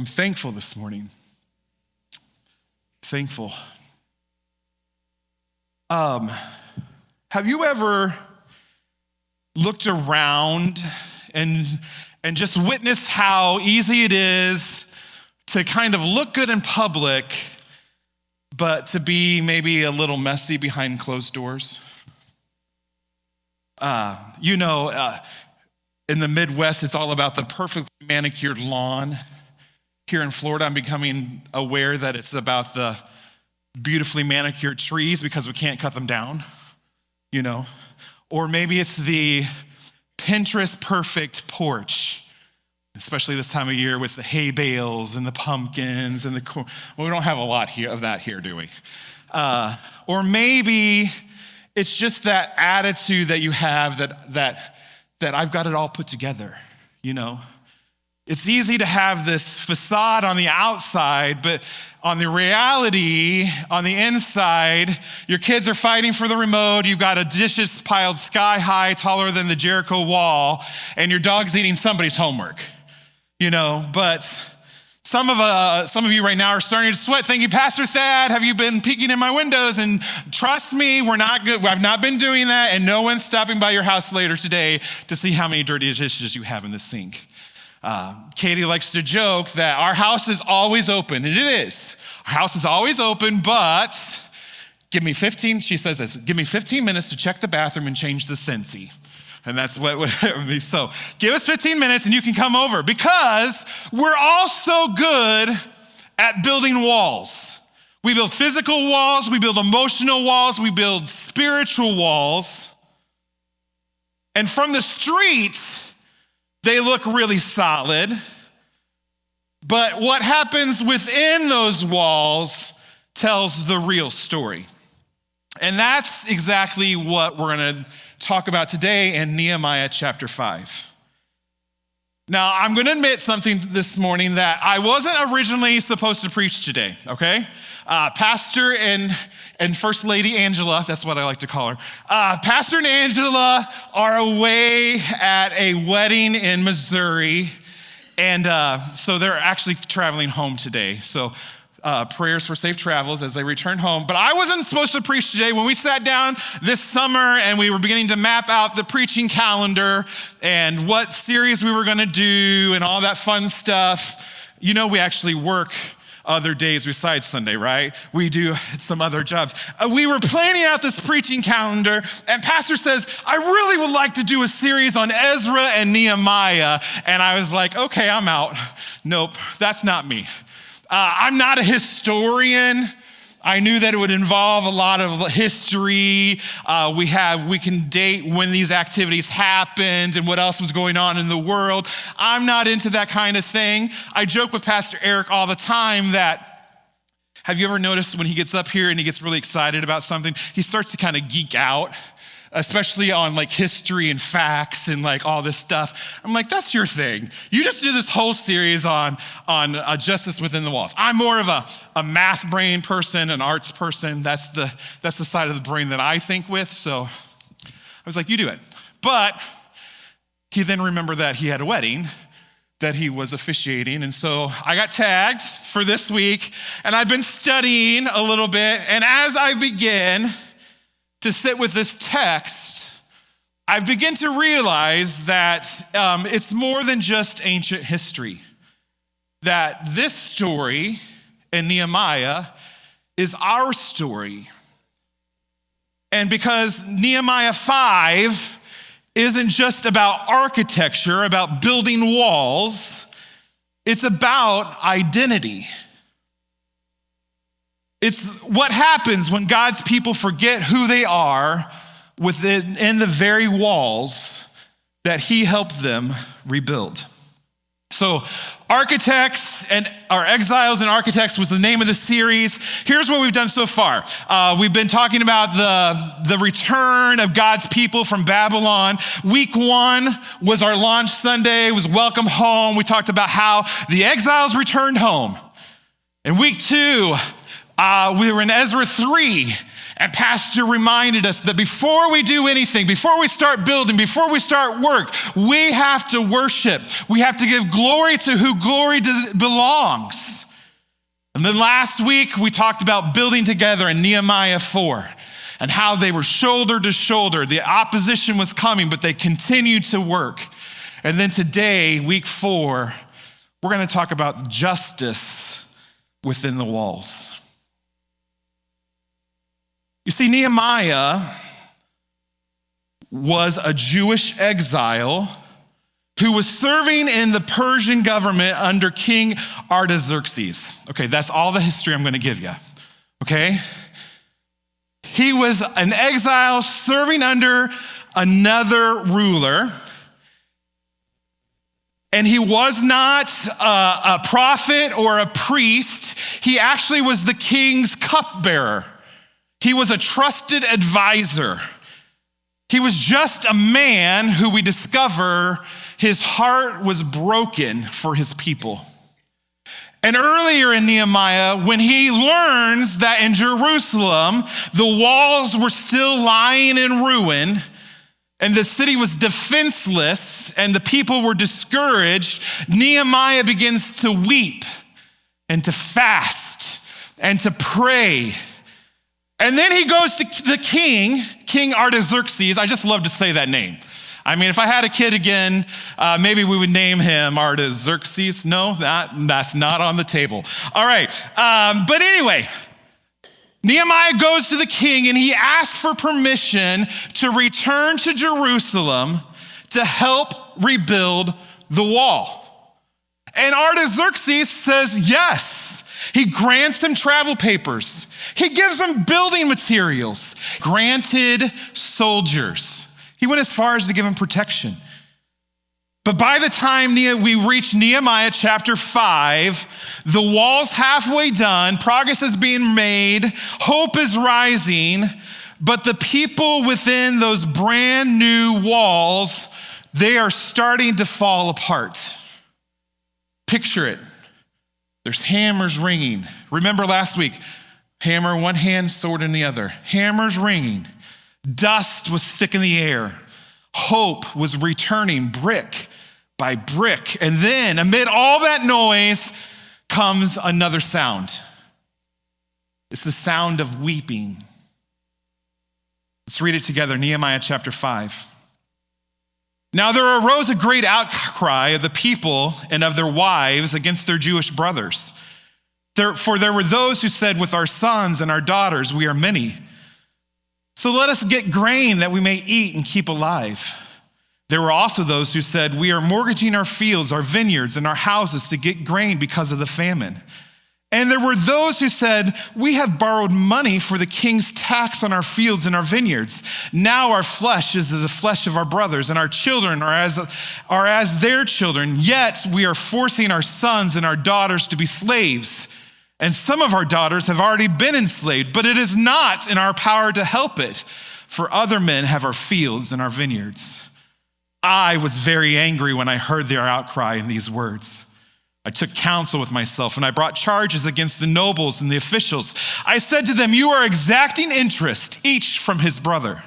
I'm thankful this morning. Thankful. Have you ever looked around and just witnessed how easy it is to kind of look good in public, but to be maybe a little messy behind closed doors? In the Midwest, it's all about the perfectly manicured lawn. Here in Florida, I'm becoming aware that it's about the beautifully manicured trees because we can't cut them down, Or maybe it's the Pinterest perfect porch, especially this time of year with the hay bales and the pumpkins and the corn. Well, we don't have a lot of that here, do we? Or maybe it's just that attitude that you have that I've got it all put together, It's easy to have this facade on the outside, but on the reality, on the inside, your kids are fighting for the remote, you've got dishes piled sky high, taller than the Jericho wall, and your dog's eating somebody's homework, But some of you right now are starting to sweat, thinking, Pastor Thad, have you been peeking in my windows? And trust me, we're not good. I've not been doing that, and no one's stopping by your house later today to see how many dirty dishes you have in the sink. Katie likes to joke that our house is always open, and it is. Our house is always open, but she says this, give me 15 minutes to check the bathroom and change the Scentsy. And that's what it would be. So give us 15 minutes and you can come over, because we're all so good at building walls. We build physical walls, we build emotional walls, we build spiritual walls. And from the street, they look really solid. But what happens within those walls tells the real story. And that's exactly what we're going to talk about today in Nehemiah chapter 5. Now, I'm going to admit something this morning that I wasn't originally supposed to preach today, okay? Pastor and First Lady Angela, that's what I like to call her. Pastor and Angela are away at a wedding in Missouri, and so they're actually traveling home today. So prayers for safe travels as they return home. But I wasn't supposed to preach today. When we sat down this summer and we were beginning to map out the preaching calendar and what series we were going to do and all that fun stuff, we actually work other days besides Sunday, right? We do some other jobs. We were planning out this preaching calendar, and Pastor says, I really would like to do a series on Ezra and Nehemiah. And I was like, okay, I'm out. Nope, that's not me. I'm not a historian. I knew that it would involve a lot of history. We can date when these activities happened and what else was going on in the world. I'm not into that kind of thing. I joke with Pastor Eric all the time that, have you ever noticed when he gets up here and he gets really excited about something, he starts to kind of geek out, especially on like history and facts and like all this stuff. I'm like, that's your thing. You just do this whole series on justice within the walls. I'm more of a math brain person, an arts person. That's the side of the brain that I think with. So I was like, you do it. But he then remembered that he had a wedding that he was officiating. And so I got tagged for this week, and I've been studying a little bit. And as I begin to sit with this text, I begin to realize that it's more than just ancient history. That this story in Nehemiah is our story. And because Nehemiah 5 isn't just about architecture, about building walls, it's about identity. It's what happens when God's people forget who they are within the very walls that he helped them rebuild. So Architects and our Exiles and Architects was the name of the series. Here's what we've done so far. We've been talking about the return of God's people from Babylon. Week 1 was our launch Sunday, was welcome home. We talked about how the exiles returned home. In week 2, we were in Ezra 3, And Pastor reminded us that before we do anything, before we start building, before we start work, we have to worship. We have to give glory to who glory belongs. And then last week, we talked about building together in Nehemiah 4 and how they were shoulder to shoulder. The opposition was coming, but they continued to work. And then today, week 4, we're going to talk about justice within the walls. You see, Nehemiah was a Jewish exile who was serving in the Persian government under King Artaxerxes. Okay, that's all the history I'm going to give you, okay? He was an exile serving under another ruler, and he was not a prophet or a priest. He actually was the king's cupbearer. He was a trusted advisor. He was just a man who we discover his heart was broken for his people. And earlier in Nehemiah, when he learns that in Jerusalem, the walls were still lying in ruin, and the city was defenseless, and the people were discouraged, Nehemiah begins to weep and to fast and to pray. And then he goes to the king, King Artaxerxes. I just love to say that name. I mean, if I had a kid again, maybe we would name him Artaxerxes. No, that's not on the table. All right, but anyway, Nehemiah goes to the king and he asks for permission to return to Jerusalem to help rebuild the wall. And Artaxerxes says yes. He grants him travel papers. He gives them building materials, granted soldiers. He went as far as to give them protection. But by the time we reach Nehemiah chapter 5, the wall's halfway done, progress is being made, hope is rising, but the people within those brand new walls, they are starting to fall apart. Picture it. There's hammers ringing. Remember last week, hammer in one hand, sword in the other. Hammers ringing. Dust was thick in the air. Hope was returning brick by brick. And then amid all that noise comes another sound. It's the sound of weeping. Let's read it together, Nehemiah chapter 5. Now there arose a great outcry of the people and of their wives against their Jewish brothers. For there were those who said, with our sons and our daughters, we are many. So let us get grain that we may eat and keep alive. There were also those who said, we are mortgaging our fields, our vineyards, and our houses to get grain because of the famine. And there were those who said, we have borrowed money for the king's tax on our fields and our vineyards. Now our flesh is the flesh of our brothers, and our children are as their children. Yet we are forcing our sons and our daughters to be slaves. And some of our daughters have already been enslaved, but it is not in our power to help it, for other men have our fields and our vineyards. I was very angry when I heard their outcry in these words. I took counsel with myself and I brought charges against the nobles and the officials. I said to them, you are exacting interest, each from his brother.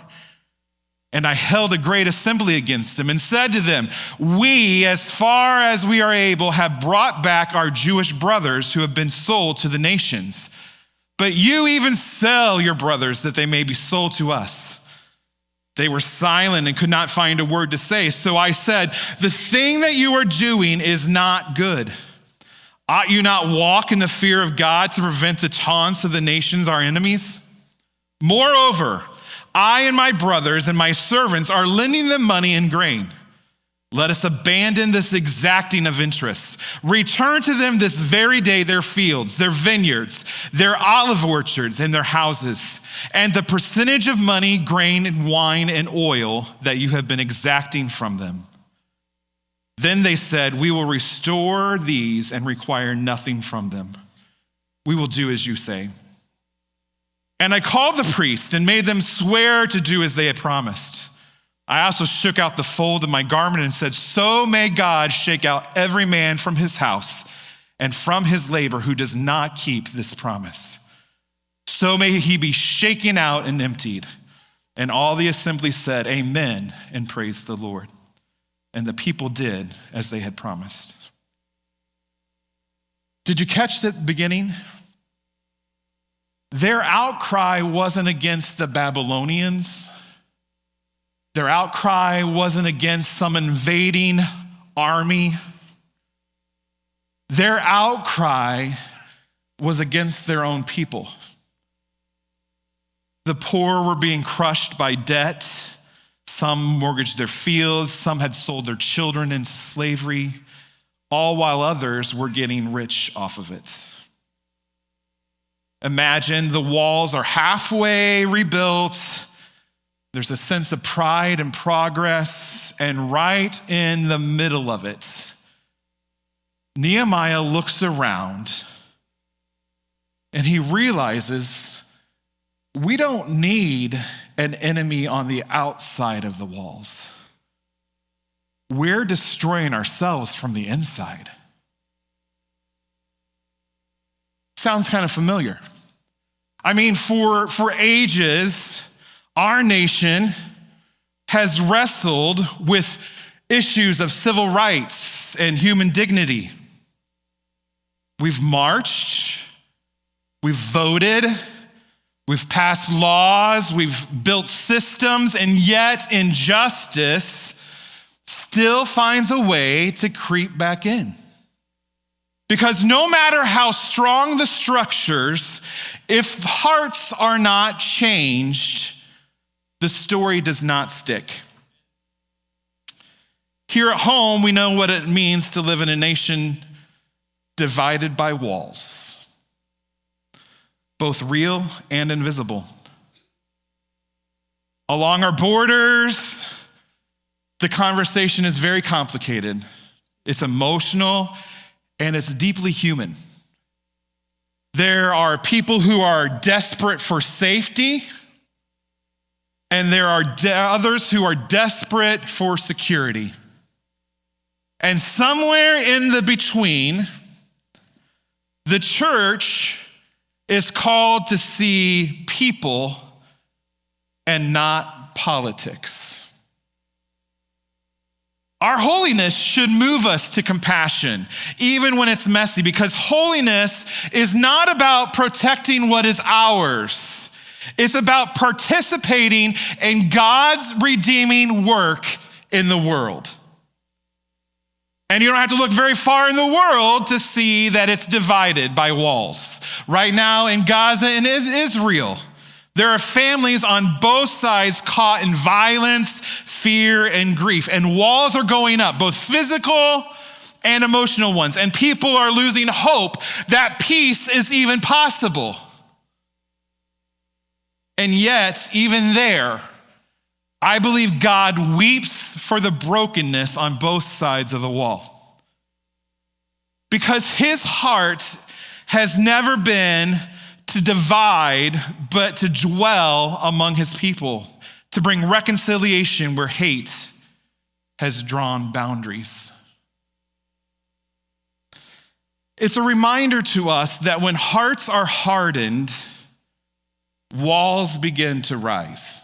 And I held a great assembly against them and said to them, we, as far as we are able, have brought back our Jewish brothers who have been sold to the nations. But you even sell your brothers that they may be sold to us. They were silent and could not find a word to say. So I said, the thing that you are doing is not good. Ought you not walk in the fear of God to prevent the taunts of the nations, our enemies? Moreover, I and my brothers and my servants are lending them money and grain. Let us abandon this exacting of interest. Return to them this very day their fields, their vineyards, their olive orchards, and their houses, and the percentage of money, grain, and wine, and oil that you have been exacting from them. Then they said, we will restore these and require nothing from them. We will do as you say. And I called the priest and made them swear to do as they had promised. I also shook out the fold of my garment and said, so may God shake out every man from his house and from his labor who does not keep this promise. so may he be shaken out and emptied. And all the assembly said, Amen, and praised the Lord. And the people did as they had promised. Did you catch the beginning? Their outcry wasn't against the Babylonians. Their outcry wasn't against some invading army. Their outcry was against their own people. The poor were being crushed by debt. Some mortgaged their fields. Some had sold their children into slavery, all while others were getting rich off of it. Imagine the walls are halfway rebuilt. There's a sense of pride and progress, and right in the middle of it, Nehemiah looks around and he realizes we don't need an enemy on the outside of the walls. We're destroying ourselves from the inside. Sounds kind of familiar. I mean, for ages, our nation has wrestled with issues of civil rights and human dignity. We've marched, we've voted, we've passed laws, we've built systems, and yet injustice still finds a way to creep back in. Because no matter how strong the structures, if hearts are not changed, the story does not stick. Here at home, we know what it means to live in a nation divided by walls, both real and invisible. Along our borders, the conversation is very complicated. It's emotional and it's deeply human. There are people who are desperate for safety, and there are others who are desperate for security. And somewhere in the between, the church is called to see people and not politics. Our holiness should move us to compassion, even when it's messy, because holiness is not about protecting what is ours. It's about participating in God's redeeming work in the world. And you don't have to look very far in the world to see that it's divided by walls. Right now in Gaza and Israel, there are families on both sides caught in violence, fear, and grief. And walls are going up, both physical and emotional ones. And people are losing hope that peace is even possible. And yet, even there, I believe God weeps for the brokenness on both sides of the wall. Because his heart has never been to divide, but to dwell among his people, to bring reconciliation where hate has drawn boundaries. It's a reminder to us that when hearts are hardened, walls begin to rise.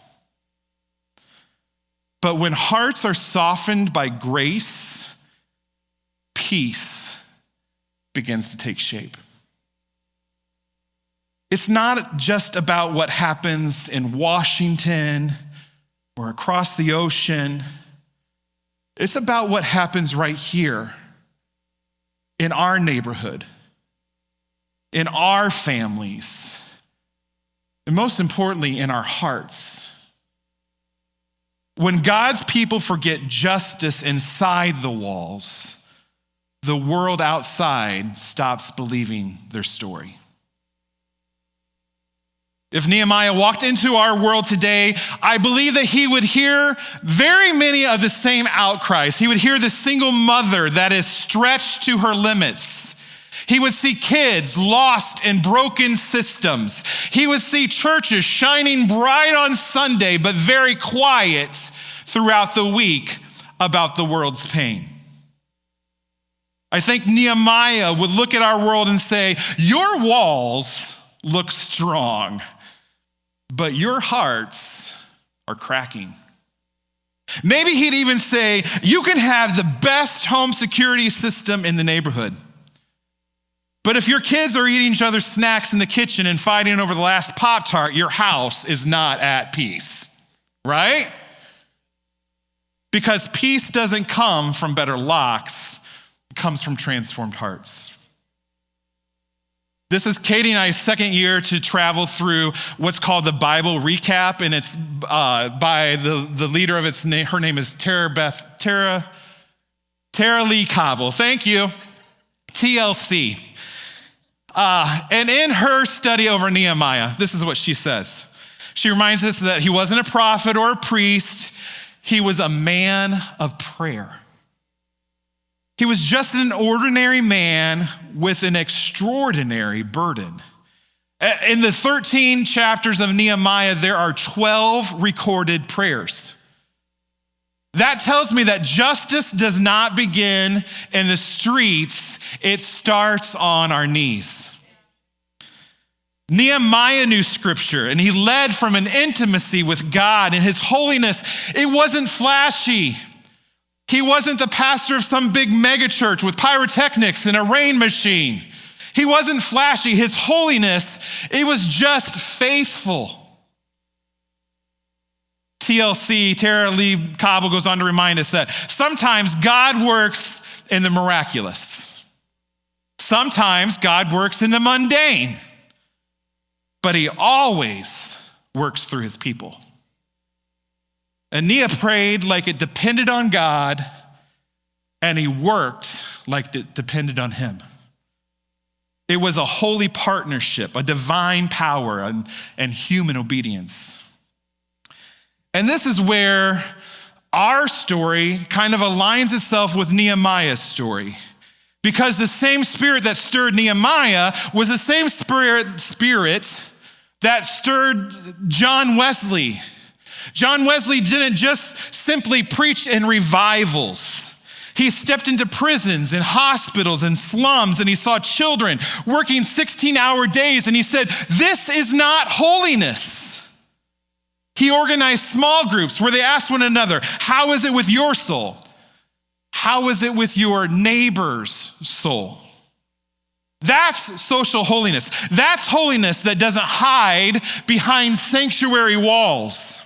But when hearts are softened by grace, peace begins to take shape. It's not just about what happens in Washington or across the ocean. It's about what happens right here in our neighborhood, in our families, and most importantly, in our hearts. When God's people forget justice inside the walls, the world outside stops believing their story. If Nehemiah walked into our world today, I believe that he would hear very many of the same outcries. He would hear the single mother that is stretched to her limits. He would see kids lost in broken systems. He would see churches shining bright on Sunday, but very quiet throughout the week about the world's pain. I think Nehemiah would look at our world and say, your walls look strong, but your hearts are cracking. Maybe he'd even say, you can have the best home security system in the neighborhood, but if your kids are eating each other's snacks in the kitchen and fighting over the last Pop-Tart, your house is not at peace, right? Because peace doesn't come from better locks, it comes from transformed hearts. This is Katie and I's second year to travel through what's called the Bible Recap, and it's by the leader of its name. Her name is Tara Lee Cobble. Thank you, TLC. And in her study over Nehemiah, this is what she says. She reminds us that he wasn't a prophet or a priest. He was a man of prayer. He was just an ordinary man with an extraordinary burden. In the 13 chapters of Nehemiah, there are 12 recorded prayers. That tells me that justice does not begin in the streets, it starts on our knees. Nehemiah knew scripture, and he led from an intimacy with God and his holiness. It wasn't flashy. He wasn't the pastor of some big megachurch with pyrotechnics and a rain machine. He wasn't flashy. His holiness, it was just faithful. TLC, Tara Lee Cobble, goes on to remind us that sometimes God works in the miraculous. Sometimes God works in the mundane, but he always works through his people. And Nehemiah prayed like it depended on God, and he worked like it depended on him. It was a holy partnership, a divine power, and human obedience. And this is where our story kind of aligns itself with Nehemiah's story. Because the same spirit that stirred Nehemiah was the same spirit that stirred John Wesley. John Wesley didn't just simply preach in revivals. He stepped into prisons and hospitals and slums, and he saw children working 16-hour days, and he said, "This is not holiness." He organized small groups where they asked one another, "How is it with your soul? How is it with your neighbor's soul?" That's social holiness. That's holiness that doesn't hide behind sanctuary walls.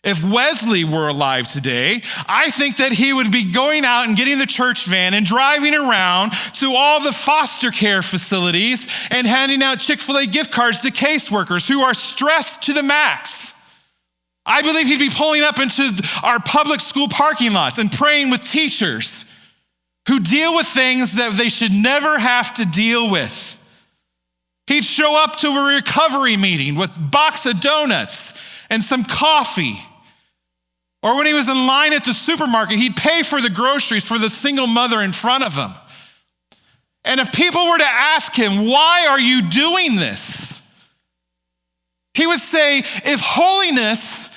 If Wesley were alive today, I think that he would be going out and getting the church van and driving around to all the foster care facilities and handing out Chick-fil-A gift cards to caseworkers who are stressed to the max. I believe he'd be pulling up into our public school parking lots and praying with teachers who deal with things that they should never have to deal with. He'd show up to a recovery meeting with a box of donuts and some coffee. Or when he was in line at the supermarket, he'd pay for the groceries for the single mother in front of him. And if people were to ask him, "Why are you doing this?" he would say, "If holiness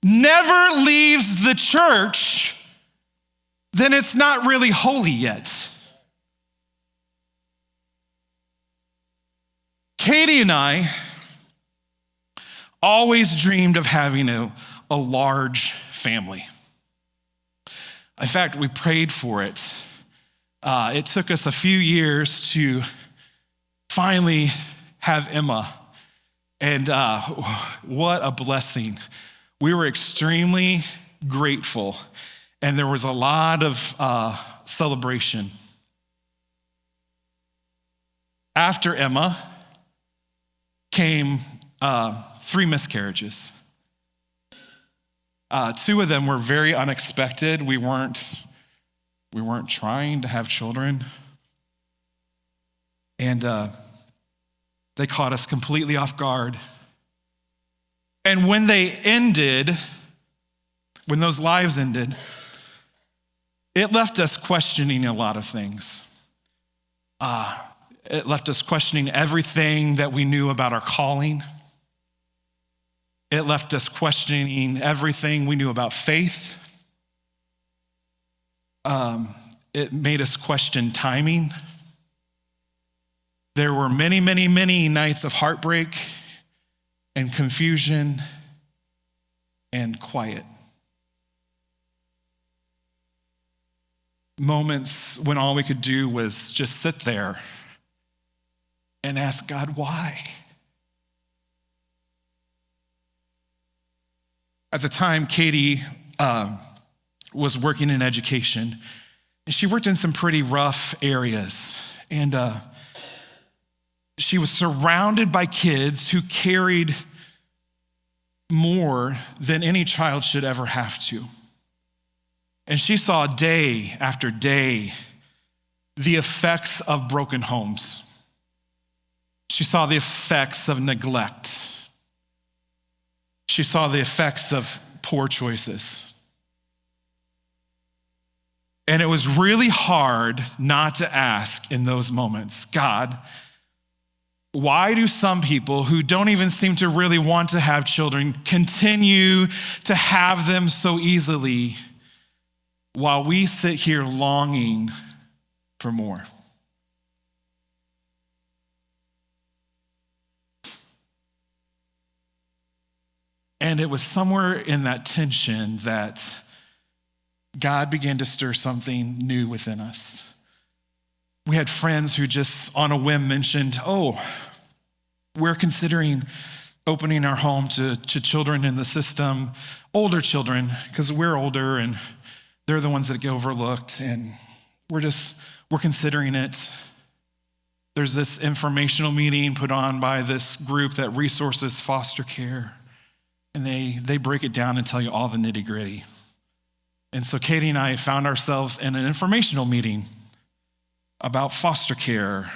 never leaves the church, then it's not really holy yet." Katie and I always dreamed of having a large family. In fact, we prayed for it. It took us a few years to finally have Emma. And what a blessing. We were extremely grateful. And there was a lot of celebration. After Emma came 3 miscarriages. 2 of them were very unexpected. We weren't trying to have children. And they caught us completely off guard. And when those lives ended, it left us questioning a lot of things. It left us questioning everything that we knew about our calling. It left us questioning everything we knew about faith. It made us question timing. There were many, many, many nights of heartbreak and confusion and quiet. Moments when all we could do was just sit there and ask God, why? At the time, Katie was working in education, and she worked in some pretty rough areas. And she was surrounded by kids who carried more than any child should ever have to. And she saw day after day the effects of broken homes. She saw the effects of neglect. She saw the effects of poor choices. And it was really hard not to ask in those moments, God, why do some people who don't even seem to really want to have children continue to have them so easily while we sit here longing for more? And it was somewhere in that tension that God began to stir something new within us. We had friends who just on a whim mentioned, we're considering opening our home to children in the system, older children, because we're older and they're the ones that get overlooked, and we're considering it. There's this informational meeting put on by this group that resources foster care, and they break it down and tell you all the nitty-gritty. And so Katie and I found ourselves in an informational meeting about foster care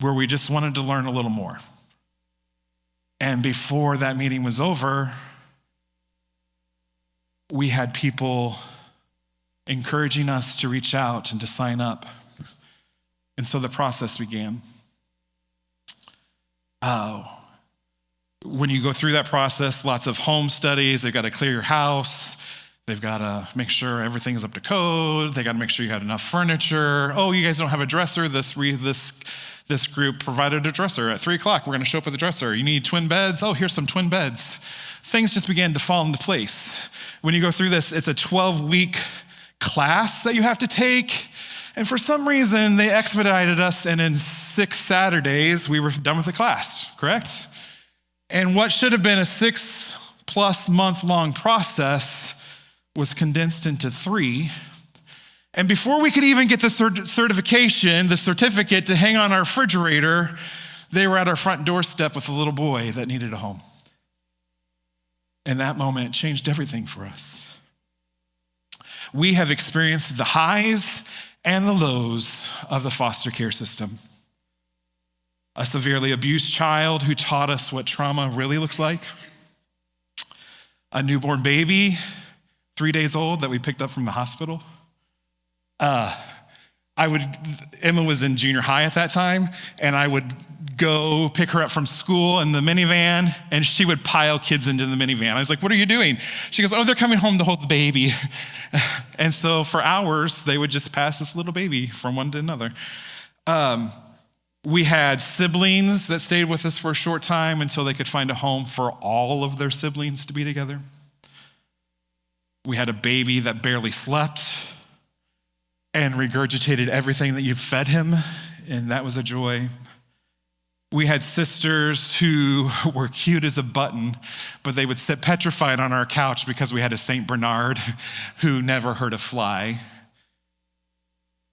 where we just wanted to learn a little more. And before that meeting was over, we had people encouraging us to reach out and to sign up. And so the process began. When you go through that process, lots of home studies, they've got to clear your house. They've got to make sure everything is up to code. They got to make sure you had enough furniture. Oh, you guys don't have a dresser. This group provided a dresser. At 3:00, we're going to show up with a dresser. You need twin beds? Oh, here's some twin beds. Things just began to fall into place. When you go through this, it's a 12-week class that you have to take. And for some reason, they expedited us, and in 6 Saturdays, we were done with the class, correct? And what should have been a 6+ month-long process was condensed into 3. And before we could even get the certification, the certificate to hang on our refrigerator, they were at our front doorstep with a little boy that needed a home. And that moment, it changed everything for us. We have experienced the highs and the lows of the foster care system. A severely abused child who taught us what trauma really looks like. A newborn baby, 3 days old, that we picked up from the hospital. Emma was in junior high at that time, and I would go pick her up from school in the minivan, and she would pile kids into the minivan. I was like, what are you doing? She goes, they're coming home to hold the baby. And so for hours, they would just pass this little baby from one to another. We had siblings that stayed with us for a short time until they could find a home for all of their siblings to be together. We had a baby that barely slept and regurgitated everything that you fed him, and that was a joy. We had sisters who were cute as a button, but they would sit petrified on our couch because we had a St. Bernard who never hurt a fly.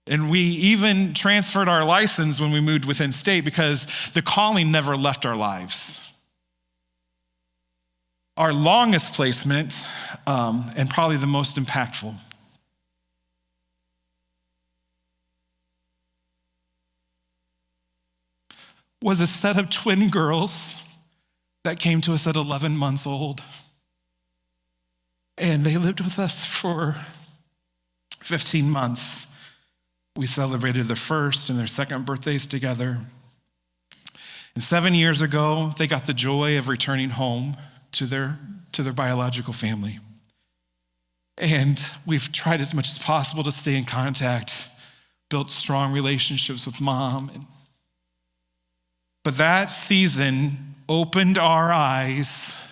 And we even transferred our license when we moved within state because the calling never left our lives. Our longest placement, and probably the most impactful, was a set of twin girls that came to us at 11 months old. And they lived with us for 15 months. We celebrated their first and their second birthdays together. And 7 years ago, they got the joy of returning home to their biological family. And we've tried as much as possible to stay in contact built strong relationships with mom. But that season opened our eyes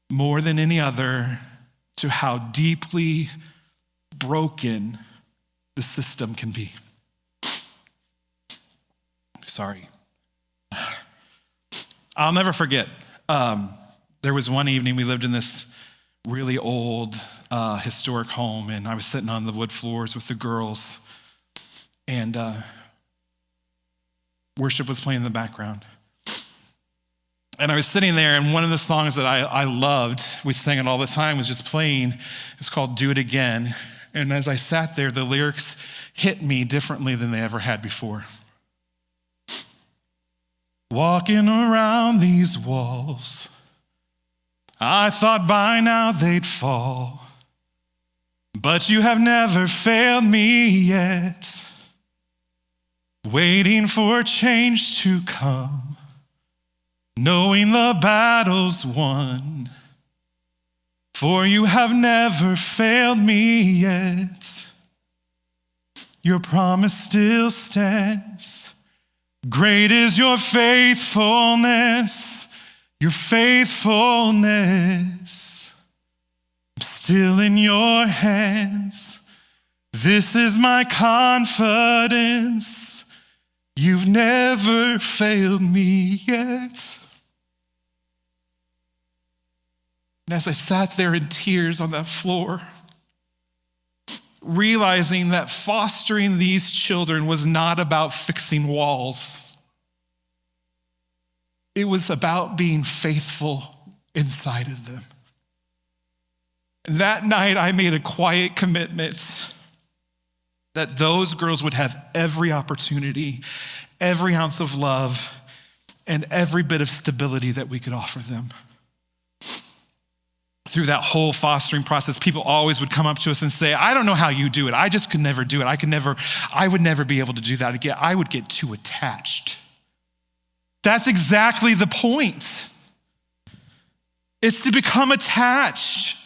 more than any other to how deeply broken the system can be. Sorry. I'll never forget. There was one evening we lived in this really old historic home, and I was sitting on the wood floors with the girls, and worship was playing in the background. And I was sitting there, and one of the songs that I loved, we sang it all the time, was just playing. It's called Do It Again. And as I sat there, the lyrics hit me differently than they ever had before. Walking around these walls, I thought by now they'd fall, but you have never failed me yet. Waiting for change to come, knowing the battle's won, for you have never failed me yet. Your promise still stands. Great is your faithfulness, your faithfulness. I'm still in your hands. This is my confidence. You've never failed me yet. And as I sat there in tears on that floor, realizing that fostering these children was not about fixing walls. It was about being faithful inside of them. And that night, I made a quiet commitment that those girls would have every opportunity, every ounce of love, and every bit of stability that we could offer them. Through that whole fostering process, people always would come up to us and say, I don't know how you do it. I just could never do it. I would never be able to do that again. I would get too attached. That's exactly the point. It's to become attached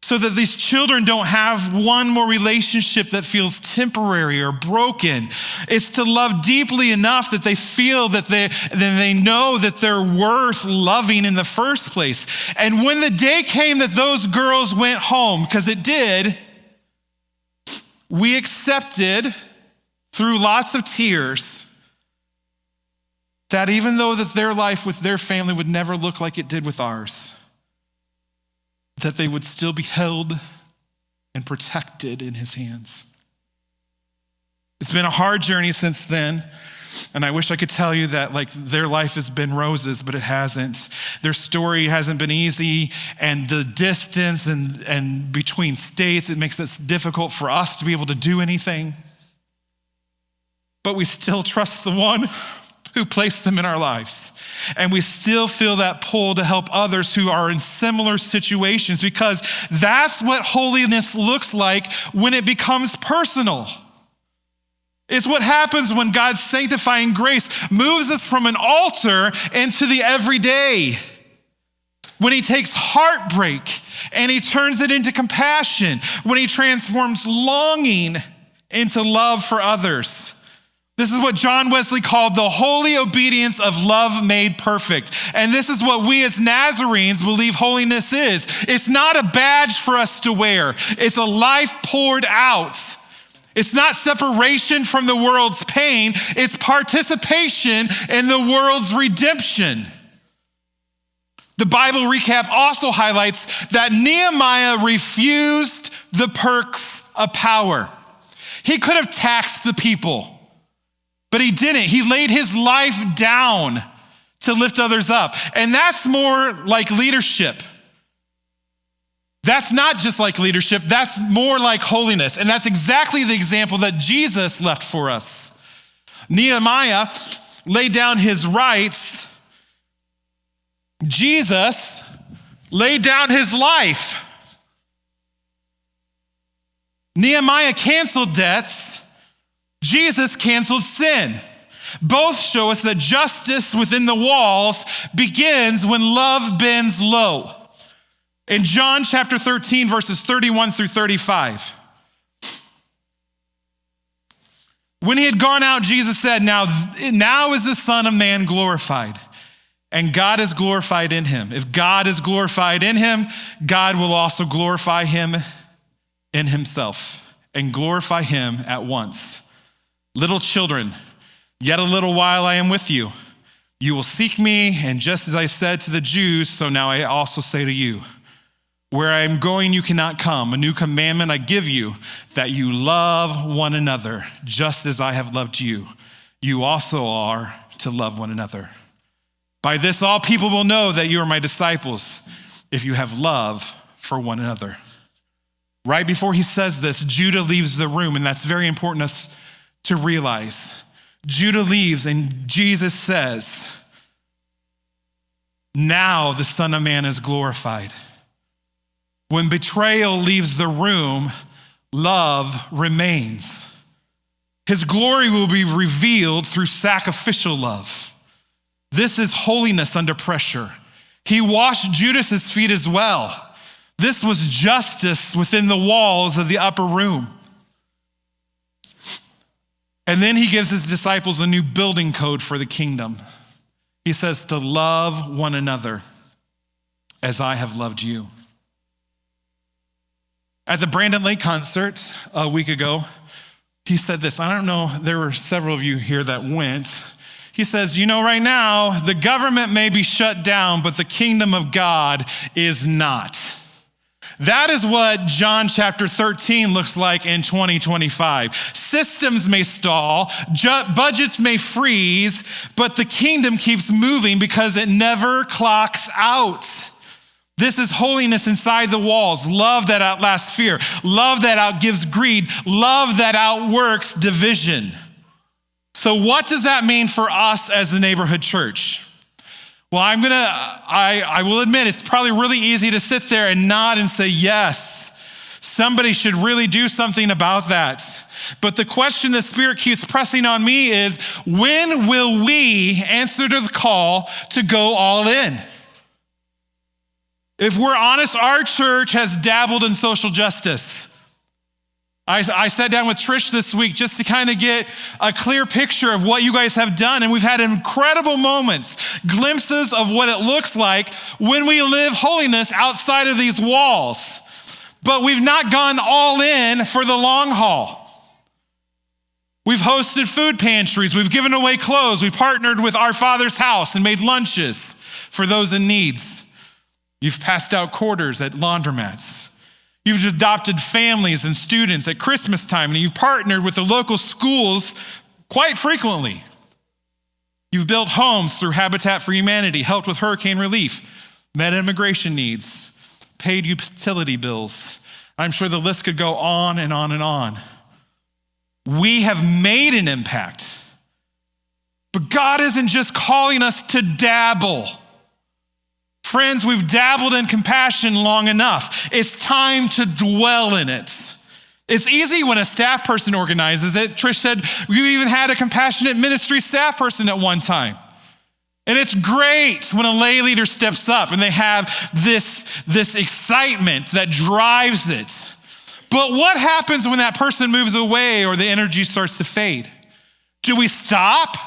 so that these children don't have one more relationship that feels temporary or broken. It's to love deeply enough that they feel that they know that they're worth loving in the first place. And when the day came that those girls went home, because it did, we accepted through lots of tears that even though that their life with their family would never look like it did with ours, that they would still be held and protected in his hands. It's been a hard journey since then, and I wish I could tell you that their life has been roses, but it hasn't. Their story hasn't been easy, and the distance and between states, it makes it difficult for us to be able to do anything. But we still trust the one who placed them in our lives. And we still feel that pull to help others who are in similar situations, because that's what holiness looks like when it becomes personal. It's what happens when God's sanctifying grace moves us from an altar into the everyday. When he takes heartbreak and he turns it into compassion. When he transforms longing into love for others. This is what John Wesley called the holy obedience of love made perfect. And this is what we as Nazarenes believe holiness is. It's not a badge for us to wear. It's a life poured out. It's not separation from the world's pain. It's participation in the world's redemption. The Bible recap also highlights that Nehemiah refused the perks of power. He could have taxed the people. But he didn't. He laid his life down to lift others up. And that's more like leadership. That's not just like leadership, that's more like holiness. And that's exactly the example that Jesus left for us. Nehemiah laid down his rights. Jesus laid down his life. Nehemiah canceled debts. Jesus canceled sin. Both show us that justice within the walls begins when love bends low. In John chapter 13, verses 31 through 35. When he had gone out, Jesus said, now is the Son of Man glorified, and God is glorified in him. If God is glorified in him, God will also glorify him in himself and glorify him at once. Little children, yet a little while I am with you. You will seek me, and just as I said to the Jews, so now I also say to you, where I am going, you cannot come. A new commandment I give you, that you love one another, just as I have loved you. You also are to love one another. By this, all people will know that you are my disciples, if you have love for one another. Right before he says this, Judah leaves the room, and that's very important us to realize. Judah leaves, and Jesus says, now the Son of Man is glorified. When betrayal leaves the room, love remains. His glory will be revealed through sacrificial love. This is holiness under pressure. He washed Judas's feet as well. This was justice within the walls of the upper room. And then he gives his disciples a new building code for the kingdom. He says to love one another as I have loved you. At the Brandon Lake concert a week ago, he said this. I don't know, there were several of you here that went. He says, right now, the government may be shut down, but the kingdom of God is not. That is what John chapter 13 looks like in 2025. Systems may stall, budgets may freeze, but the kingdom keeps moving because it never clocks out. This is holiness inside the walls, love that outlasts fear, love that outgives greed, love that outworks division. So what does that mean for us as the neighborhood church? Well, I will admit it's probably really easy to sit there and nod and say, yes, somebody should really do something about that. But the question the Spirit keeps pressing on me is, when will we answer to the call to go all in? If we're honest, our church has dabbled in social justice. I sat down with Trish this week just to kind of get a clear picture of what you guys have done, and we've had incredible moments, glimpses of what it looks like when we live holiness outside of these walls. But we've not gone all in for the long haul. We've hosted food pantries, we've given away clothes, we've partnered with Our Father's House and made lunches for those in needs. You've passed out quarters at laundromats. You've adopted families and students at Christmas time, and you've partnered with the local schools quite frequently. You've built homes through Habitat for Humanity, helped with hurricane relief, met immigration needs, paid utility bills. I'm sure the list could go on and on and on. We have made an impact, but God isn't just calling us to dabble. Friends, we've dabbled in compassion long enough. It's time to dwell in it. It's easy when a staff person organizes it. Trish said, we even had a compassionate ministry staff person at one time. And it's great when a lay leader steps up and they have this excitement that drives it. But what happens when that person moves away or the energy starts to fade? Do we stop?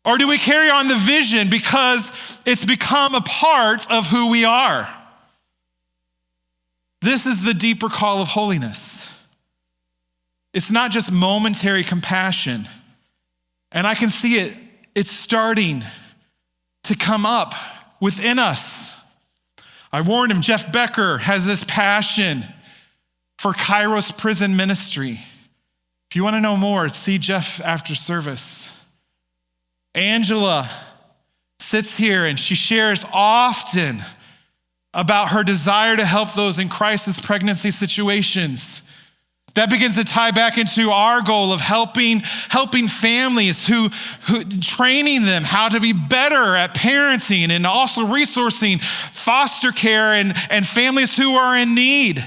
Or do we carry on the vision because it's become a part of who we are? This is the deeper call of holiness. It's not just momentary compassion. And I can see it's starting to come up within us. I warned him, Jeff Becker has this passion for Kairos prison ministry. If you want to know more, see Jeff after service. Angela sits here and she shares often about her desire to help those in crisis pregnancy situations. That begins to tie back into our goal of helping families who training them how to be better at parenting and also resourcing foster care and families who are in need.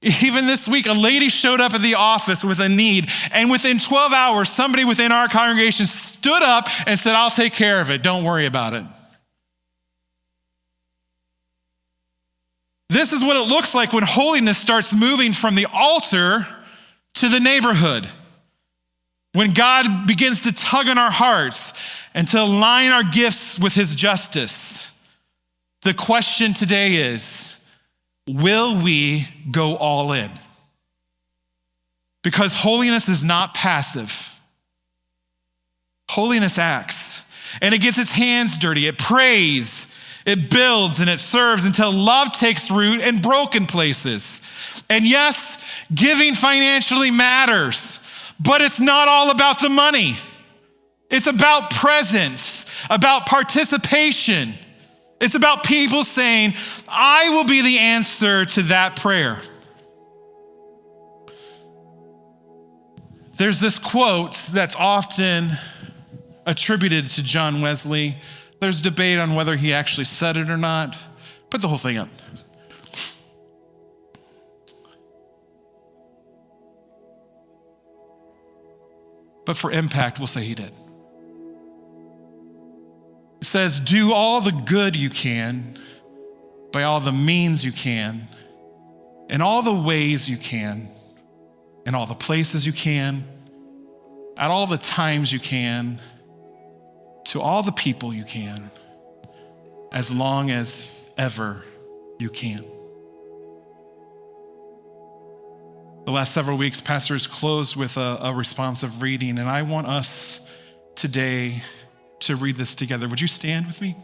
Even this week, a lady showed up at the office with a need, and within 12 hours, somebody within our congregation stood up and said, I'll take care of it. Don't worry about it. This is what it looks like when holiness starts moving from the altar to the neighborhood. When God begins to tug on our hearts and to align our gifts with his justice, the question today is, will we go all in? Because holiness is not passive. Holiness acts, and it gets its hands dirty. It prays, it builds, and it serves until love takes root in broken places. And yes, giving financially matters, but it's not all about the money. It's about presence, about participation. It's about people saying, I will be the answer to that prayer. There's this quote that's often attributed to John Wesley. There's debate on whether he actually said it or not. Put the whole thing up. But for impact, we'll say he did. It says, do all the good you can by all the means you can, in all the ways you can, in all the places you can, at all the times you can, to all the people you can, as long as ever you can. The last several weeks, pastors closed with a responsive reading, and I want us today to read this together. Would you stand with me?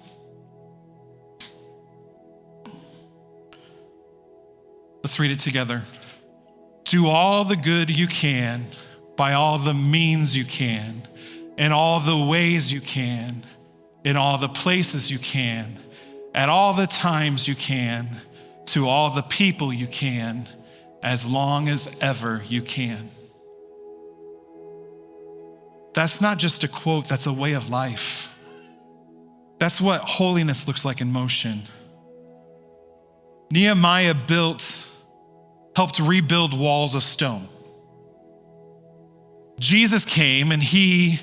Let's read it together. Do all the good you can by all the means you can, in all the ways you can, in all the places you can, at all the times you can, to all the people you can, as long as ever you can. That's not just a quote, that's a way of life. That's what holiness looks like in motion. Nehemiah helped rebuild walls of stone. Jesus came and he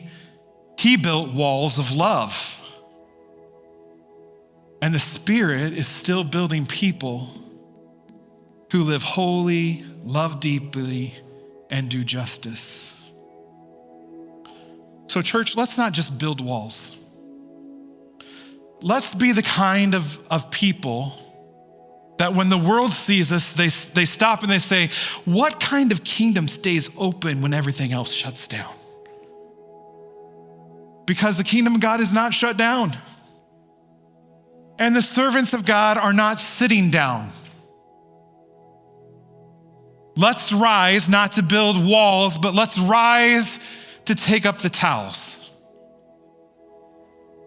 built walls of love. And the Spirit is still building people who live holy, love deeply, and do justice. So church, let's not just build walls. Let's be the kind of people that when the world sees us, they stop and they say, what kind of kingdom stays open when everything else shuts down? Because the kingdom of God is not shut down. And the servants of God are not sitting down. Let's rise not to build walls, but let's rise to take up the towels.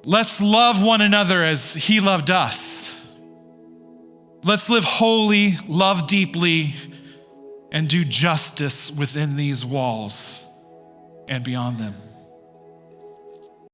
Let's love one another as he loved us. Let's live holy, love deeply, and do justice within these walls and beyond them.